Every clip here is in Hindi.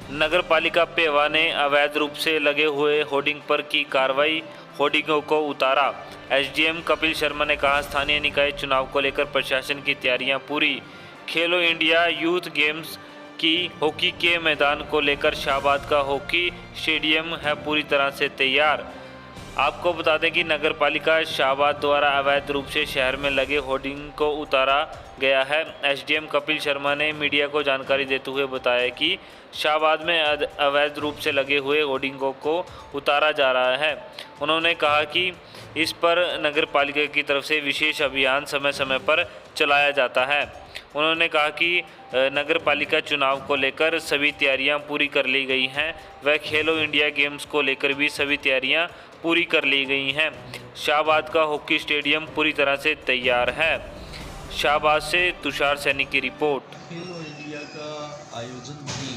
नगर पालिका पेवा ने अवैध रूप से लगे हुए होर्डिंग पर की कार्रवाई, होर्डिंगों को उतारा। एसडीएम कपिल शर्मा ने कहा, स्थानीय निकाय चुनाव को लेकर प्रशासन की तैयारियां पूरी। खेलो इंडिया यूथ गेम्स की हॉकी के मैदान को लेकर शाहबाद का हॉकी स्टेडियम है पूरी तरह से तैयार। आपको बता दें कि नगर पालिका शाहबाद द्वारा अवैध रूप से शहर में लगे होर्डिंग को उतारा गया है। एसडीएम कपिल शर्मा ने मीडिया को जानकारी देते हुए बताया कि शाहबाद में अवैध रूप से लगे हुए होर्डिंगों को उतारा जा रहा है। उन्होंने कहा कि इस पर नगर पालिका की तरफ से विशेष अभियान समय समय पर चलाया जाता है। उन्होंने कहा कि नगर पालिका चुनाव को लेकर सभी तैयारियां पूरी कर ली गई हैं। वह खेलो इंडिया गेम्स को लेकर भी सभी तैयारियां पूरी कर ली गई हैं। शाहबाद का हॉकी स्टेडियम पूरी तरह से तैयार है। शाहबाद से तुषार सैनी की रिपोर्ट। खेलो इंडिया का आयोजन भी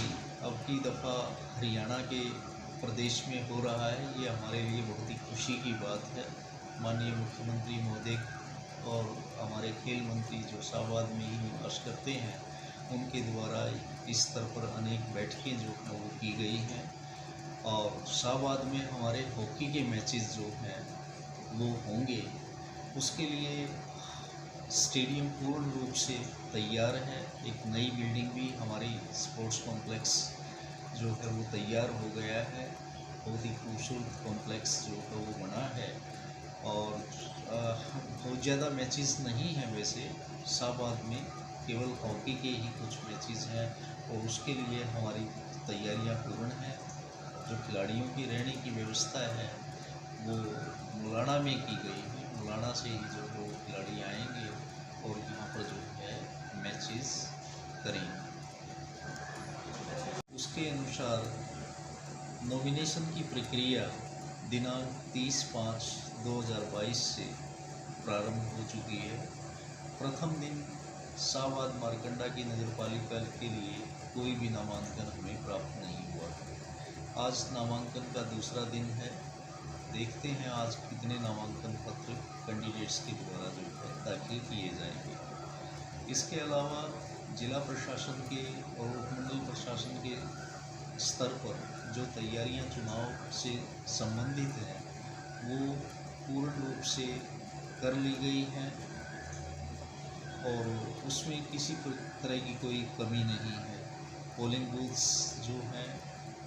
अब की दफ़ा हरियाणा के प्रदेश में हो रहा है। ये हमारे लिए बहुत ही खुशी की बात है। माननीय मुख्यमंत्री महोदय और हमारे खेल मंत्री जो शाहबाद में ही निवास करते हैं, उनके द्वारा इस स्तर पर अनेक बैठकें जो हैं वो की गई हैं और शाहबाद में हमारे हॉकी के मैचेस जो हैं वो होंगे। उसके लिए स्टेडियम पूर्ण रूप से तैयार है। एक नई बिल्डिंग भी हमारी स्पोर्ट्स कॉम्प्लेक्स जो है वो तैयार हो गया है। बहुत ही खूबसूरत कॉम्प्लेक्स जो है वो बना है और बहुत ज़्यादा मैचेस नहीं हैं वैसे शाहबाद में, केवल हॉकी के ही कुछ मैचेस हैं और उसके लिए हमारी तैयारियां पूर्ण हैं। जो खिलाड़ियों की रहने की व्यवस्था है वो मुलाना में की गई है। मुलाना से ही जो वो खिलाड़ी आएंगे और यहाँ पर जो है मैचेस करेंगे। उसके अनुसार नॉमिनेशन की प्रक्रिया दिनांक 30/5/2022 से प्रारंभ हो चुकी है। प्रथम दिन शाहबाद मारकंडा की नगर पालिका के लिए कोई भी नामांकन हमें प्राप्त नहीं हुआ। आज नामांकन का दूसरा दिन है। देखते हैं आज कितने नामांकन पत्र कैंडिडेट्स के द्वारा जो है दाखिल किए जाएंगे। इसके अलावा जिला प्रशासन के और उपमंडल प्रशासन के स्तर पर जो तैयारियां चुनाव से संबंधित हैं वो पूर्ण रूप से कर ली गई हैं और उसमें किसी तरह की कोई कमी नहीं है। पोलिंग बूथ्स जो हैं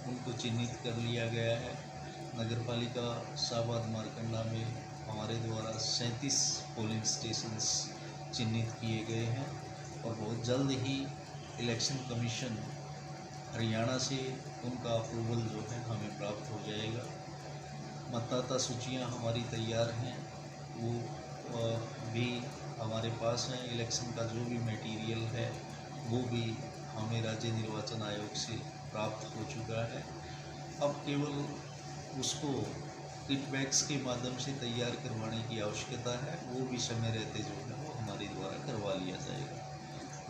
उनको चिन्हित कर लिया गया है। नगर पालिका शाहबाद मारकंडा में हमारे द्वारा 37 पोलिंग स्टेशंस चिन्हित किए गए हैं और बहुत जल्द ही इलेक्शन कमीशन हरियाणा से उनका अप्रूवल जो है हमें प्राप्त हो जाएगा। मतदाता सूचियां हमारी तैयार हैं, वो भी हमारे पास हैं। इलेक्शन का जो भी मटेरियल है वो भी हमें राज्य निर्वाचन आयोग से प्राप्त हो चुका है। अब केवल उसको किटबैग्स के माध्यम से तैयार करवाने की आवश्यकता है, वो भी समय रहते जो है वो हमारे द्वारा करवा लिया जाएगा।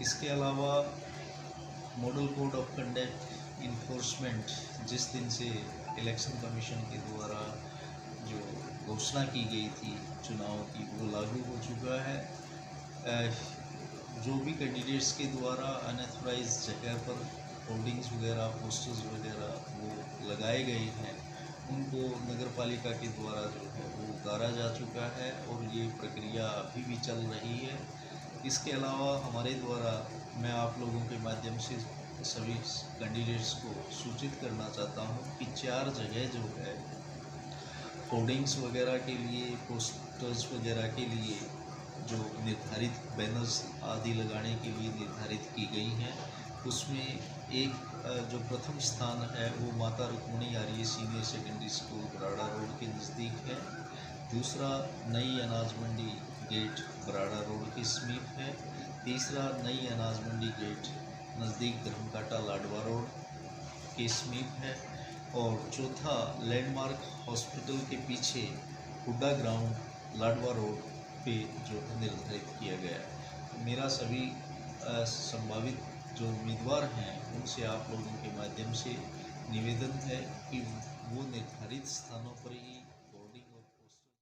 इसके अलावा model code of conduct enforcement जिस दिन से इलेक्शन कमीशन के द्वारा जो घोषणा की गई थी चुनाव की, वो लागू हो चुका है। जो भी कैंडिडेट्स के द्वारा अनऑथराइज जगह पर होर्डिंग्स वगैरह, पोस्टर्स वगैरह वो लगाए गए हैं, उनको नगर पालिका के द्वारा जो है वो उतारा जा चुका है और ये प्रक्रिया अभी भी चल रही है। इसके अलावा हमारे द्वारा मैं आप लोगों के माध्यम से सभी कैंडिडेट्स को सूचित करना चाहता हूँ कि 4 जगह जो है होर्डिंग्स वगैरह के लिए, पोस्टर्स वगैरह के लिए जो निर्धारित बैनर्स आदि लगाने के लिए निर्धारित की गई हैं, उसमें एक जो प्रथम स्थान है वो Mata Rukmani Arya senior secondary school Barara road के नज़दीक है। दूसरा नई अनाज मंडी गेट बराड़ा रोड के समीप है। तीसरा नई अनाज मंडी गेट नज़दीक धर्मकाटा लाडवा रोड के समीप है और चौथा लैंडमार्क हॉस्पिटल के पीछे हुड्डा ग्राउंड लाडवा रोड पे जो निर्धारित किया गया है। मेरा सभी संभावित जो उम्मीदवार हैं उनसे आप लोगों के माध्यम से निवेदन है कि वो निर्धारित स्थानों पर ही